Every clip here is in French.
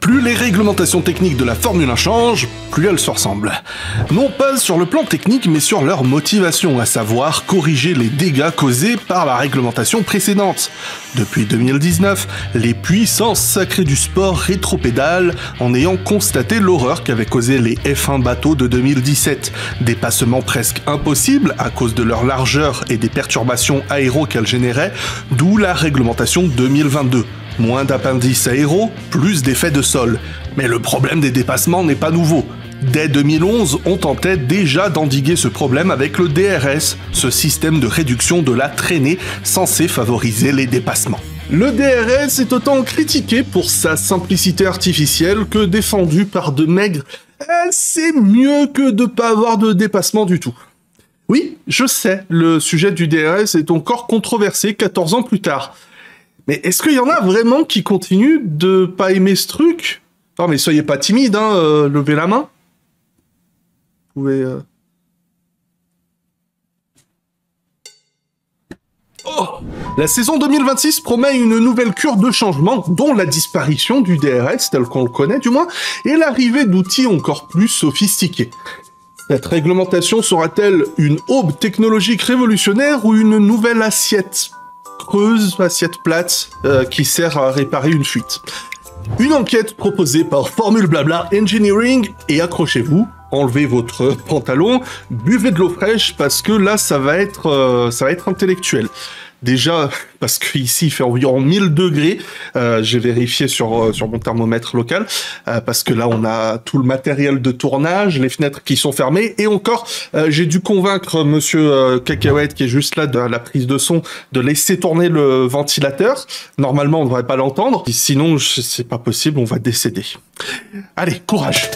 Plus les réglementations techniques de la Formule 1 changent, plus elles se ressemblent. Non pas sur le plan technique, mais sur leur motivation, à savoir corriger les dégâts causés par la réglementation précédente. Depuis 2019, les puissances sacrées du sport rétropédalent en ayant constaté l'horreur qu'avaient causé les F1 bateaux de 2017. Dépassements presque impossibles à cause de leur largeur et des perturbations aéro qu'elles généraient, d'où la réglementation 2022. Moins d'appendices aéro, plus d'effets de sol. Mais le problème des dépassements n'est pas nouveau. Dès 2011, on tentait déjà d'endiguer ce problème avec le DRS, ce système de réduction de la traînée censé favoriser les dépassements. Le DRS est autant critiqué pour sa simplicité artificielle que défendu par de maigres « c'est mieux que de pas avoir de dépassement du tout ». Oui, je sais, le sujet du DRS est encore controversé 14 ans plus tard. Mais est-ce qu'il y en a vraiment qui continuent de pas aimer ce truc? Non mais soyez pas timide, hein, levez la main. Vous pouvez... Oh, la saison 2026 promet une nouvelle cure de changement, dont la disparition du DRS, tel qu'on le connaît du moins, et l'arrivée d'outils encore plus sophistiqués. Cette réglementation sera-t-elle une aube technologique révolutionnaire ou une nouvelle assiette creuse, assiette plate, qui sert à réparer une fuite? Une enquête proposée par Formule Blabla Engineering, et accrochez-vous, enlevez votre pantalon, buvez de l'eau fraîche, parce que là, ça va être intellectuel. Déjà, parce qu'ici, il fait environ 1000 degrés, j'ai vérifié sur mon thermomètre local, parce que là, on a tout le matériel de tournage, les fenêtres qui sont fermées, et encore, j'ai dû convaincre monsieur Cacahuète, qui est juste là, de la prise de son, de laisser tourner le ventilateur. Normalement, on ne devrait pas l'entendre, sinon, c'est pas possible, on va décéder. Allez, courage!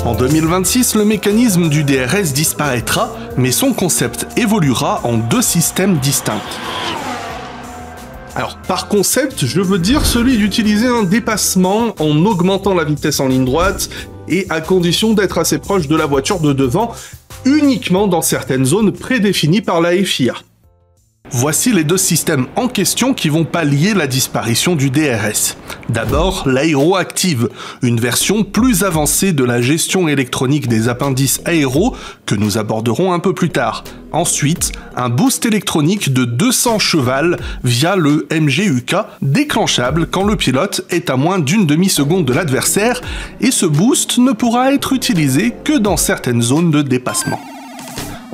En 2026, le mécanisme du DRS disparaîtra, mais son concept évoluera en deux systèmes distincts. Alors, par concept, je veux dire celui d'utiliser un dépassement en augmentant la vitesse en ligne droite, et à condition d'être assez proche de la voiture de devant, uniquement dans certaines zones prédéfinies par la FIA. Voici les deux systèmes en question qui vont pallier la disparition du DRS. D'abord, l'aéroactive, une version plus avancée de la gestion électronique des appendices aéros que nous aborderons un peu plus tard. Ensuite, un boost électronique de 200 cheval via le MGUK, déclenchable quand le pilote est à moins d'une demi-seconde de l'adversaire, et ce boost ne pourra être utilisé que dans certaines zones de dépassement.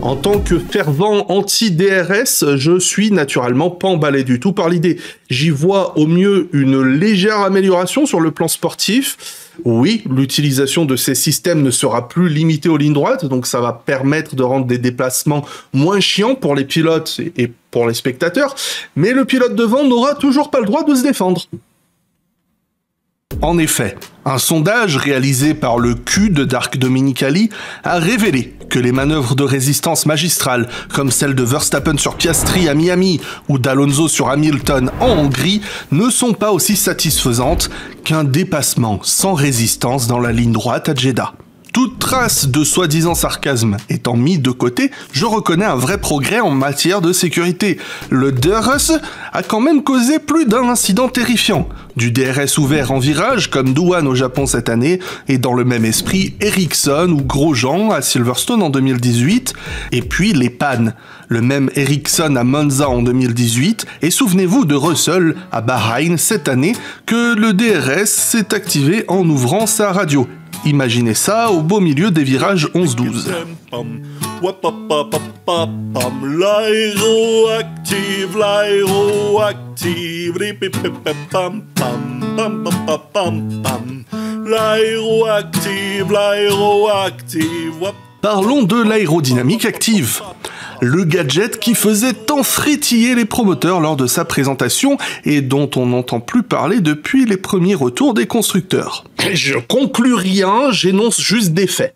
En tant que fervent anti-DRS, je suis naturellement pas emballé du tout par l'idée. J'y vois au mieux une légère amélioration sur le plan sportif. Oui, l'utilisation de ces systèmes ne sera plus limitée aux lignes droites, donc ça va permettre de rendre des déplacements moins chiants pour les pilotes et pour les spectateurs, mais le pilote devant n'aura toujours pas le droit de se défendre. En effet, un sondage réalisé par le Q de Dark Dominicali a révélé que les manœuvres de résistance magistrales, comme celle de Verstappen sur Piastri à Miami ou d'Alonso sur Hamilton en Hongrie, ne sont pas aussi satisfaisantes qu'un dépassement sans résistance dans la ligne droite à Jeddah. Toute trace de soi-disant sarcasme étant mis de côté, je reconnais un vrai progrès en matière de sécurité. Le DRS a quand même causé plus d'un incident terrifiant. Du DRS ouvert en virage, comme Douane au Japon cette année, et dans le même esprit, Ericsson ou Grosjean à Silverstone en 2018, et puis les pannes. Le même Ericsson à Monza en 2018, et souvenez-vous de Russell à Bahreïn cette année, que le DRS s'est activé en ouvrant sa radio. Imaginez ça au beau milieu des virages 11-12. L'aéroactive, l'aéroactive, l'aéroactive, l'aéroactive. Parlons de l'aérodynamique active. Le gadget qui faisait tant frétiller les promoteurs lors de sa présentation et dont on n'entend plus parler depuis les premiers retours des constructeurs. Je conclus rien, j'énonce juste des faits.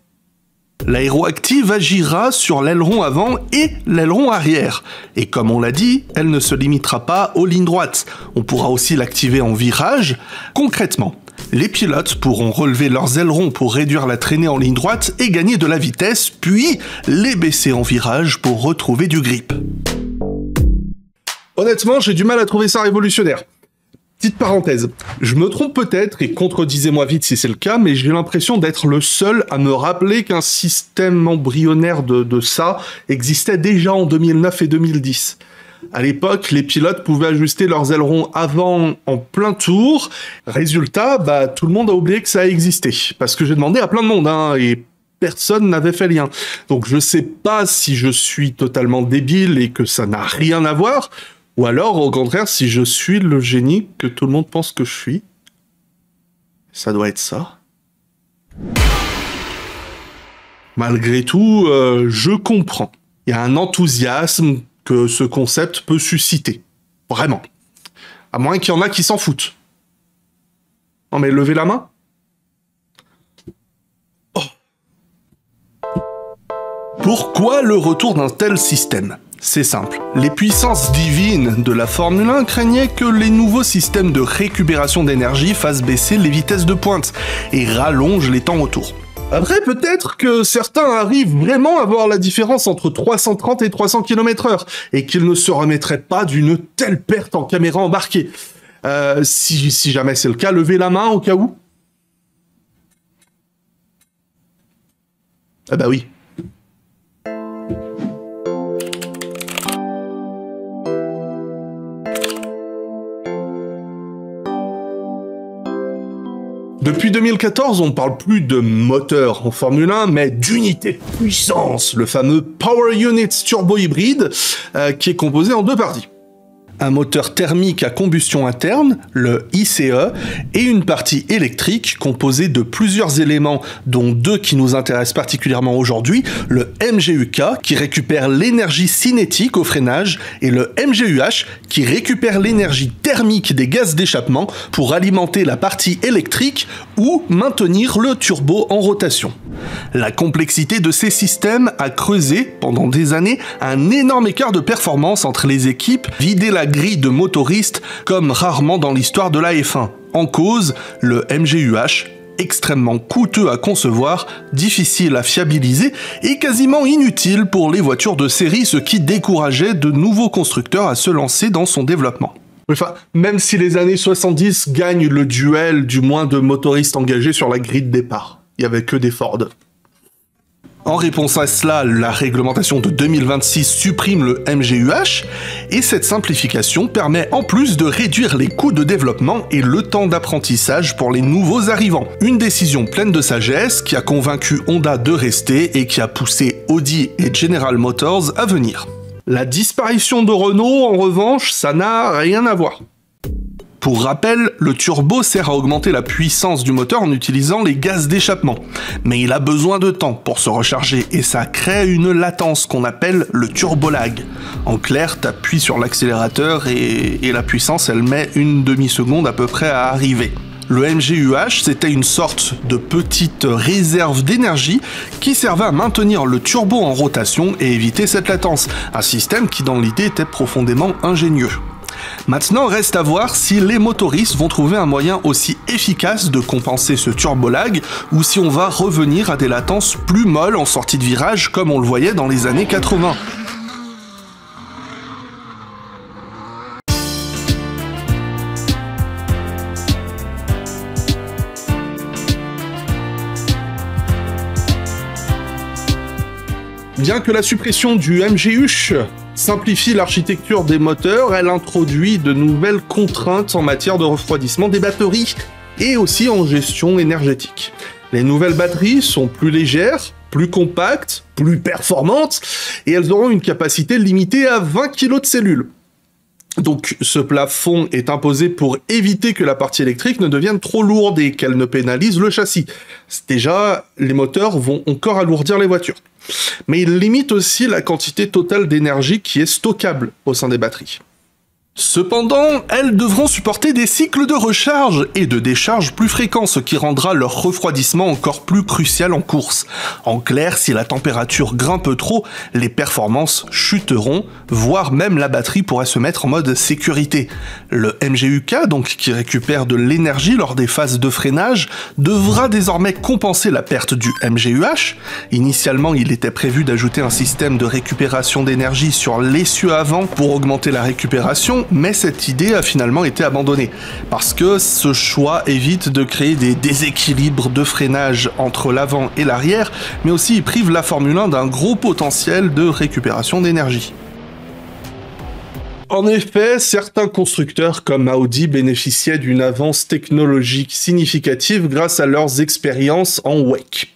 L'aéroactive agira sur l'aileron avant et l'aileron arrière. Et comme on l'a dit, elle ne se limitera pas aux lignes droites. On pourra aussi l'activer en virage. Concrètement, Les pilotes pourront relever leurs ailerons pour réduire la traînée en ligne droite et gagner de la vitesse, puis les baisser en virage pour retrouver du grip. Honnêtement, j'ai du mal à trouver ça révolutionnaire. Petite parenthèse, je me trompe peut-être, et contredisez-moi vite si c'est le cas, mais j'ai l'impression d'être le seul à me rappeler qu'un système embryonnaire de ça existait déjà en 2009 et 2010. À l'époque, les pilotes pouvaient ajuster leurs ailerons avant en plein tour. Résultat, tout le monde a oublié que ça existait. Parce que j'ai demandé à plein de monde, et personne n'avait fait lien. Donc je sais pas si je suis totalement débile et que ça n'a rien à voir, ou alors, au contraire, si je suis le génie que tout le monde pense que je suis. Ça doit être ça. Malgré tout, je comprends. Il y a un enthousiasme que ce concept peut susciter. Vraiment. À moins qu'il y en a qui s'en foutent. Non mais levez la main. Oh. Pourquoi le retour d'un tel système ? C'est simple. Les puissances divines de la Formule 1 craignaient que les nouveaux systèmes de récupération d'énergie fassent baisser les vitesses de pointe et rallongent les temps autour. Après, peut-être que certains arrivent vraiment à voir la différence entre 330 et 300 km/h, et qu'ils ne se remettraient pas d'une telle perte en caméra embarquée. Si jamais c'est le cas, levez la main au cas où. Ah bah oui. Depuis 2014, on parle plus de moteur en Formule 1, mais d'unité de puissance, le fameux Power Unit turbo hybride, qui est composé en deux parties. Un moteur thermique à combustion interne, le ICE, et une partie électrique composée de plusieurs éléments, dont deux qui nous intéressent particulièrement aujourd'hui, le MGUK qui récupère l'énergie cinétique au freinage et le MGUH qui récupère l'énergie thermique des gaz d'échappement pour alimenter la partie électrique ou maintenir le turbo en rotation. La complexité de ces systèmes a creusé, pendant des années, un énorme écart de performance entre les équipes, vidé la grille de motoristes comme rarement dans l'histoire de la F1. En cause, le MGUH, extrêmement coûteux à concevoir, difficile à fiabiliser et quasiment inutile pour les voitures de série, ce qui décourageait de nouveaux constructeurs à se lancer dans son développement. Enfin, même si les années 70 gagnent le duel du moins de motoristes engagés sur la grille de départ. Il n'y avait que des Ford. En réponse à cela, la réglementation de 2026 supprime le MGUH, et cette simplification permet en plus de réduire les coûts de développement et le temps d'apprentissage pour les nouveaux arrivants. Une décision pleine de sagesse qui a convaincu Honda de rester et qui a poussé Audi et General Motors à venir. La disparition de Renault, en revanche, ça n'a rien à voir. Pour rappel, le turbo sert à augmenter la puissance du moteur en utilisant les gaz d'échappement. Mais il a besoin de temps pour se recharger et ça crée une latence qu'on appelle le turbolag. En clair, t'appuies sur l'accélérateur et la puissance, elle met une demi-seconde à peu près à arriver. Le MGUH, c'était une sorte de petite réserve d'énergie qui servait à maintenir le turbo en rotation et éviter cette latence. Un système qui, dans l'idée, était profondément ingénieux. Maintenant, reste à voir si les motoristes vont trouver un moyen aussi efficace de compenser ce turbolag ou si on va revenir à des latences plus molles en sortie de virage comme on le voyait dans les années 80. Bien que la suppression du MGUH simplifie l'architecture des moteurs, elle introduit de nouvelles contraintes en matière de refroidissement des batteries et aussi en gestion énergétique. Les nouvelles batteries sont plus légères, plus compactes, plus performantes et elles auront une capacité limitée à 20 kg de cellules. Donc ce plafond est imposé pour éviter que la partie électrique ne devienne trop lourde et qu'elle ne pénalise le châssis. Déjà, les moteurs vont encore alourdir les voitures. Mais il limite aussi la quantité totale d'énergie qui est stockable au sein des batteries. Cependant, elles devront supporter des cycles de recharge et de décharge plus fréquents, ce qui rendra leur refroidissement encore plus crucial en course. En clair, si la température grimpe trop, les performances chuteront, voire même la batterie pourrait se mettre en mode sécurité. Le MGU-K, donc qui récupère de l'énergie lors des phases de freinage, devra désormais compenser la perte du MGU-H. Initialement, il était prévu d'ajouter un système de récupération d'énergie sur l'essieu avant pour augmenter la récupération, mais cette idée a finalement été abandonnée, parce que ce choix évite de créer des déséquilibres de freinage entre l'avant et l'arrière, mais aussi il prive la Formule 1 d'un gros potentiel de récupération d'énergie. En effet, certains constructeurs comme Audi bénéficiaient d'une avance technologique significative grâce à leurs expériences en WEC.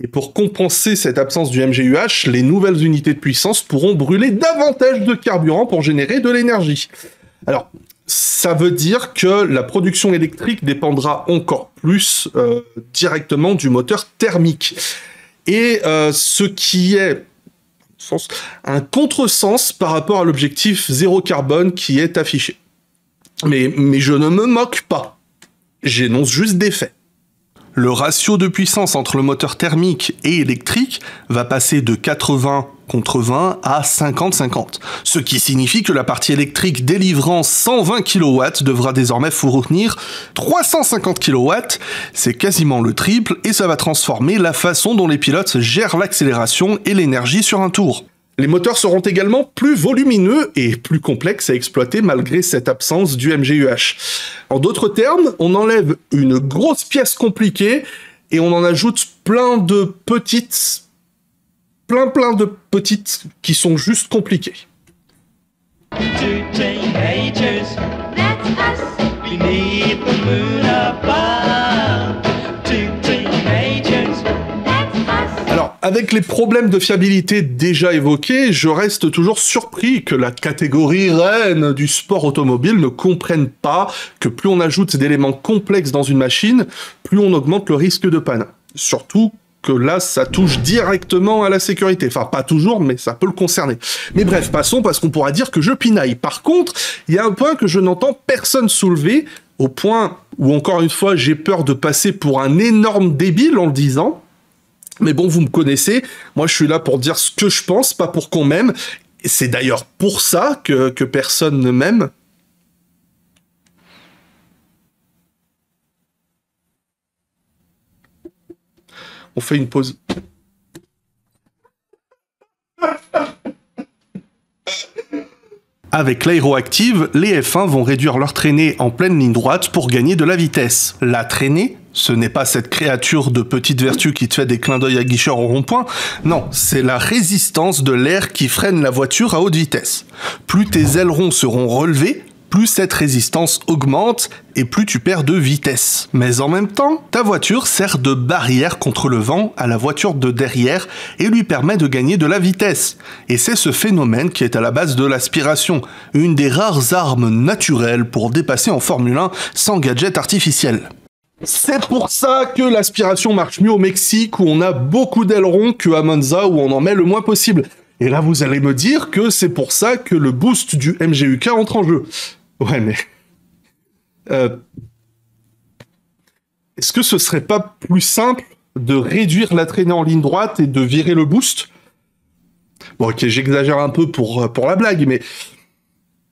Et pour compenser cette absence du MGU-H, les nouvelles unités de puissance pourront brûler davantage de carburant pour générer de l'énergie. Alors, ça veut dire que la production électrique dépendra encore plus directement du moteur thermique. Et ce qui est un contresens par rapport à l'objectif zéro carbone qui est affiché. Mais je ne me moque pas. J'énonce juste des faits. Le ratio de puissance entre le moteur thermique et électrique va passer de 80 contre 20 à 50-50, ce qui signifie que la partie électrique délivrant 120 kW devra désormais fournir 350 kW, c'est quasiment le triple, et ça va transformer la façon dont les pilotes gèrent l'accélération et l'énergie sur un tour. Les moteurs seront également plus volumineux et plus complexes à exploiter malgré cette absence du MGU-H. En d'autres termes, on enlève une grosse pièce compliquée et on en ajoute plein de petites qui sont juste compliquées. Alors, avec les problèmes de fiabilité déjà évoqués, je reste toujours surpris que la catégorie reine du sport automobile ne comprenne pas que plus on ajoute d'éléments complexes dans une machine, plus on augmente le risque de panne. Surtout que là, ça touche directement à la sécurité. Enfin, pas toujours, mais ça peut le concerner. Mais bref, passons, parce qu'on pourra dire que je pinaille. Par contre, il y a un point que je n'entends personne soulever, au point où, encore une fois, j'ai peur de passer pour un énorme débile en le disant. Mais bon, vous me connaissez, moi je suis là pour dire ce que je pense, pas pour qu'on m'aime. Et c'est d'ailleurs pour ça que personne ne m'aime. On fait une pause. Avec l'aéroactive, les F1 vont réduire leur traînée en pleine ligne droite pour gagner de la vitesse. La traînée, ce n'est pas cette créature de petite vertu qui te fait des clins d'œil aguicheurs au rond-point, non, c'est la résistance de l'air qui freine la voiture à haute vitesse. Plus tes ailerons seront relevés, plus cette résistance augmente et plus tu perds de vitesse. Mais en même temps, ta voiture sert de barrière contre le vent à la voiture de derrière et lui permet de gagner de la vitesse. Et c'est ce phénomène qui est à la base de l'aspiration, une des rares armes naturelles pour dépasser en Formule 1 sans gadget artificiel. C'est pour ça que l'aspiration marche mieux au Mexique où on a beaucoup d'ailerons qu'à Monza où on en met le moins possible. Et là, vous allez me dire que c'est pour ça que le boost du MGU-K entre en jeu. Ouais, mais... Est-ce que ce serait pas plus simple de réduire la traînée en ligne droite et de virer le boost? Bon, ok, j'exagère un peu pour la blague, mais...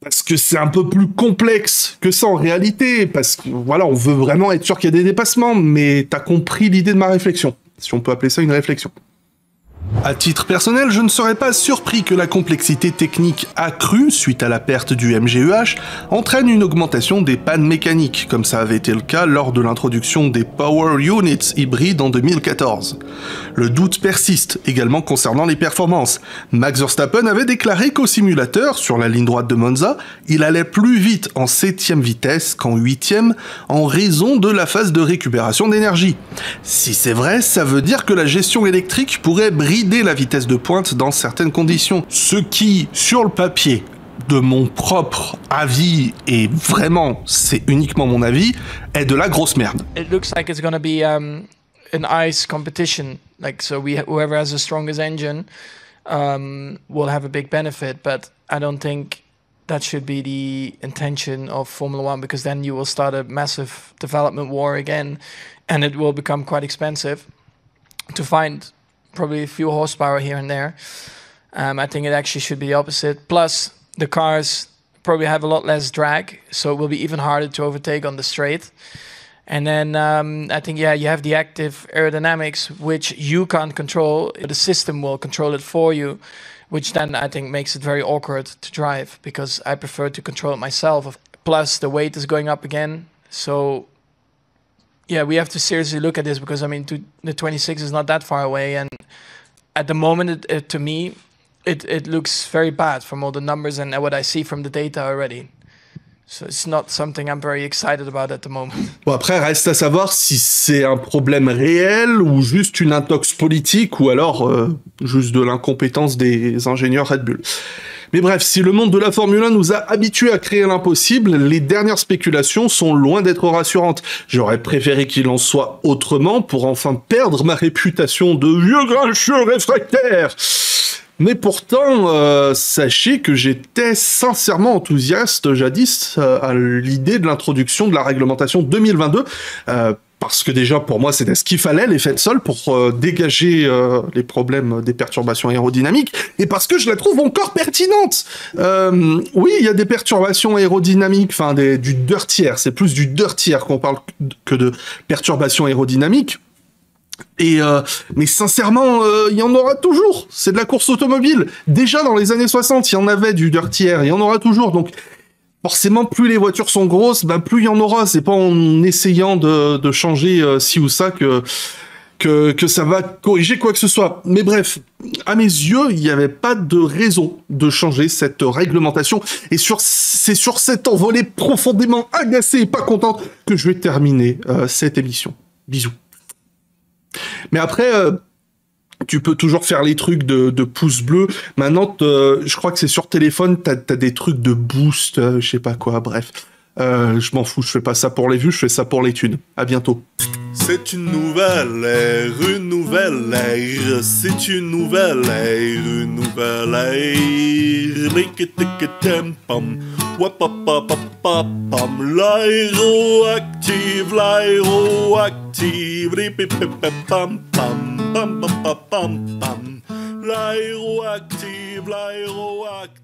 Parce que c'est un peu plus complexe que ça en réalité, parce que, voilà, on veut vraiment être sûr qu'il y a des dépassements, mais t'as compris l'idée de ma réflexion, si on peut appeler ça une réflexion. À titre personnel, je ne serais pas surpris que la complexité technique accrue suite à la perte du MGU-H entraîne une augmentation des pannes mécaniques, comme ça avait été le cas lors de l'introduction des Power Units hybrides en 2014. Le doute persiste également concernant les performances. Max Verstappen avait déclaré qu'au simulateur, sur la ligne droite de Monza, il allait plus vite en 7e vitesse qu'en 8e en raison de la phase de récupération d'énergie. Si c'est vrai, ça veut dire que la gestion électrique pourrait brider la vitesse de pointe dans certaines conditions, ce qui, sur le papier, de mon propre avis, et vraiment, c'est uniquement mon avis, est de la grosse merde. It looks like it's gonna be an ice competition, like so whoever has the strongest engine will have a big benefit, but I don't think that should be the intention of Formula One, because then you will start a massive development war again, and it will become quite expensive to find probably a few horsepower here and there. I think it actually should be the opposite. Plus, the cars probably have a lot less drag, so it will be even harder to overtake on the straight. And then I think, yeah, you have the active aerodynamics, which you can't control. The system will control it for you, which then I think makes it very awkward to drive, because I prefer to control it myself. Plus, the weight is going up again. So, yeah, we have to seriously look at this, because, I mean, the 26 is not that far away. And at the moment, to me, it looks very bad from all the numbers and what I see from the data already. So it's not something I'm very excited about at the moment. Bon, après, reste à savoir si c'est un problème réel ou juste une intox politique ou alors juste de l'incompétence des ingénieurs Red Bull. Mais bref, si le monde de la Formule 1 nous a habitués à créer l'impossible, les dernières spéculations sont loin d'être rassurantes. J'aurais préféré qu'il en soit autrement pour enfin perdre ma réputation de vieux grincheux réfractaire. Mais pourtant, sachez que j'étais sincèrement enthousiaste jadis à l'idée de l'introduction de la réglementation 2022, parce que déjà pour moi c'était ce qu'il fallait, l'effet de sol, pour dégager les problèmes des perturbations aérodynamiques, et parce que je la trouve encore pertinente. Oui, il y a des perturbations aérodynamiques, enfin du dirt air, c'est plus du dirt air qu'on parle que de perturbations aérodynamiques. Et mais sincèrement, il y en aura toujours. C'est de la course automobile. Déjà dans les années 60, il y en avait du dirty air, il y en aura toujours. Donc forcément, plus les voitures sont grosses, ben plus il y en aura. C'est pas en essayant de changer ci ou ça que ça va corriger quoi que ce soit. Mais bref, à mes yeux, il n'y avait pas de raison de changer cette réglementation. Et c'est sur cette envolée profondément agacée et pas contente que je vais terminer cette émission. Bisous. Mais après, tu peux toujours faire les trucs de pouce bleu. Maintenant, je crois que c'est sur téléphone, t'as des trucs de boost, je sais pas quoi, bref. Je m'en fous, je fais pas ça pour les vues, je fais ça pour les thunes. À bientôt. C'est une nouvelle ère, une nouvelle ère. C'est une nouvelle ère, une nouvelle ère. Lick-it-tick-it-tim-pam. Wap-pap-pap-pap-pam. L'aéroactive, l'aéroactive. Rip-pip-pip-pam-pam. Pam-pam-pam-pam-pam. L'aéroactive, l'aéroactive.